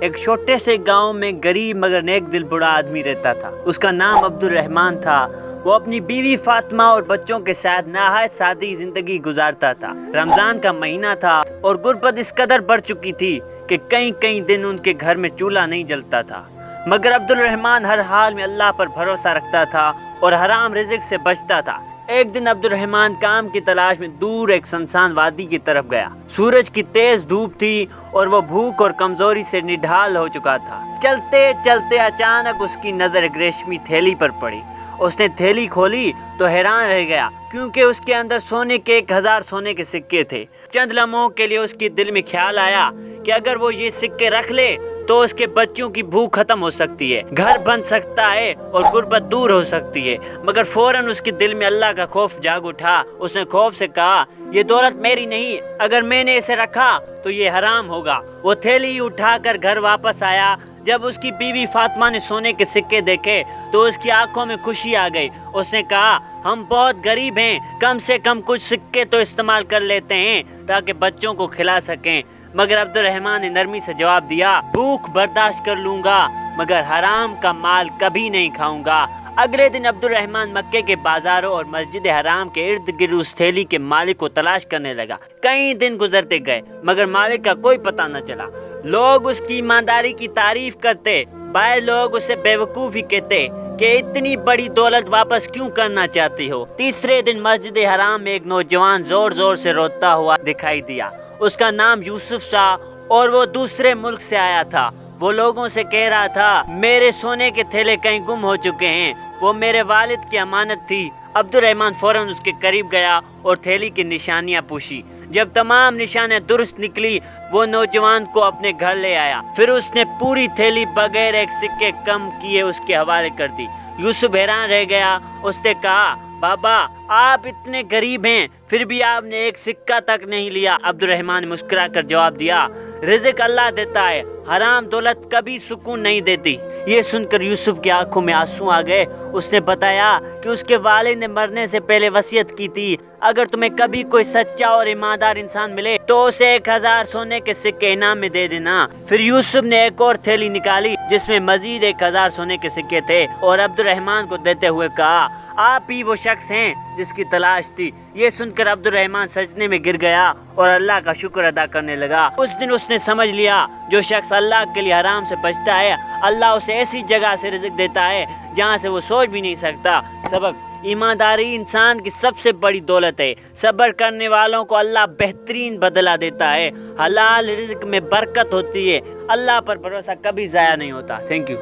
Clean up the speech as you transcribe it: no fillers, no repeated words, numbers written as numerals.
ایک چھوٹے سے گاؤں میں غریب مگر نیک دل بڑا آدمی رہتا تھا۔ اس کا نام عبدالرحمن تھا۔ وہ اپنی بیوی فاطمہ اور بچوں کے ساتھ نہایت سادی زندگی گزارتا تھا۔ رمضان کا مہینہ تھا اور غربت اس قدر بڑھ چکی تھی کہ کئی دن ان کے گھر میں چولہا نہیں جلتا تھا، مگر عبدالرحمن ہر حال میں اللہ پر بھروسہ رکھتا تھا اور حرام رزق سے بچتا تھا۔ ایک دن عبدالرحمن کام کی تلاش میں دور ایک سنسان وادی کی طرف گیا۔ سورج کی تیز دھوپ تھی اور وہ بھوک اور کمزوری سے نڈھال ہو چکا تھا۔ چلتے چلتے اچانک اس کی نظر ایک ریشمی تھیلی پر پڑی۔ اس نے تھیلی کھولی تو حیران رہ گیا، کیونکہ اس کے اندر سونے کے 1000 سونے کے سکے تھے۔ چند لمحوں کے لیے اس کے دل میں خیال آیا کہ اگر وہ یہ سکے رکھ لے تو اس کے بچوں کی بھوک ختم ہو سکتی ہے، گھر بن سکتا ہے اور غربت دور ہو سکتی ہے۔ مگر فوراً اس کے دل میں اللہ کا خوف جاگ اٹھا۔ اس نے خوف سے کہا، یہ دولت میری نہیں، اگر میں نے اسے رکھا تو یہ حرام ہوگا۔ وہ تھیلی اٹھا کر گھر واپس آیا۔ جب اس کی بیوی فاطمہ نے سونے کے سکے دیکھے تو اس کی آنکھوں میں خوشی آ گئی۔ اس نے کہا، ہم بہت غریب ہیں، کم سے کم کچھ سکے تو استعمال کر لیتے ہیں تاکہ بچوں کو کھلا سکیں۔ مگر عبدالرحمن نے نرمی سے جواب دیا، بھوک برداشت کر لوں گا مگر حرام کا مال کبھی نہیں کھاؤں گا۔ اگلے دن عبدالرحمن مکے کے بازاروں اور مسجد حرام کے ارد گرد اس تھیلی کے مالک کو تلاش کرنے لگا۔ کئی دن گزرتے گئے مگر مالک کا کوئی پتہ نہ چلا۔ لوگ اس کی ایمانداری کی تعریف کرتے، بعض لوگ اسے بیوقوف ہی کہتے کہ اتنی بڑی دولت واپس کیوں کرنا چاہتے ہو۔ تیسرے دن مسجد حرام میں ایک نوجوان زور زور سے روتا ہوا دکھائی دیا۔ اس کا نام یوسف تھا اور وہ دوسرے ملک سے آیا تھا۔ وہ لوگوں سے کہہ رہا تھا، میرے سونے کے تھیلے کہیں گم ہو چکے ہیں، وہ میرے والد کی امانت تھی۔ عبدالرحمن فوراً اس کے قریب گیا اور تھیلی کی نشانیاں پوچھی۔ جب تمام نشانیاں درست نکلی، وہ نوجوان کو اپنے گھر لے آیا۔ پھر اس نے پوری تھیلی بغیر ایک سکے کم کیے اس کے حوالے کر دی۔ یوسف حیران رہ گیا۔ اس نے کہا، بابا آپ اتنے غریب ہیں پھر بھی آپ نے ایک سکہ تک نہیں لیا۔ عبدالرحمن نے مسکرا کر جواب دیا، رزق اللہ دیتا ہے، حرام دولت کبھی سکون نہیں دیتی۔ یہ سن کر یوسف کی آنکھوں میں آنسو آ گئے۔ اس نے بتایا کہ اس کے والد نے مرنے سے پہلے وصیت کی تھی، اگر تمہیں کبھی کوئی سچا اور ایماندار انسان ملے تو اسے 1000 سونے کے سکے انعام میں دے دینا۔ پھر یوسف نے ایک اور تھیلی نکالی جس میں مزید 1000 سونے کے سکے تھے اور عبدالرحمن کو دیتے ہوئے کہا، آپ ہی وہ شخص ہیں جس کی تلاش تھی۔ یہ سن کر عبدالرحمن سجدے میں گر گیا اور اللہ کا شکر ادا کرنے لگا۔ اس دن اس نے سمجھ لیا، جو شخص اللہ کے لیے حرام سے بچتا ہے، اللہ اسے ایسی جگہ سے رزق دیتا ہے جہاں سے وہ سوچ بھی نہیں سکتا۔ سبق: ایمانداری انسان کی سب سے بڑی دولت ہے۔ صبر کرنے والوں کو اللہ بہترین بدلہ دیتا ہے۔ حلال رزق میں برکت ہوتی ہے۔ اللہ پر بھروسہ کبھی ضائع نہیں ہوتا۔ Thank you.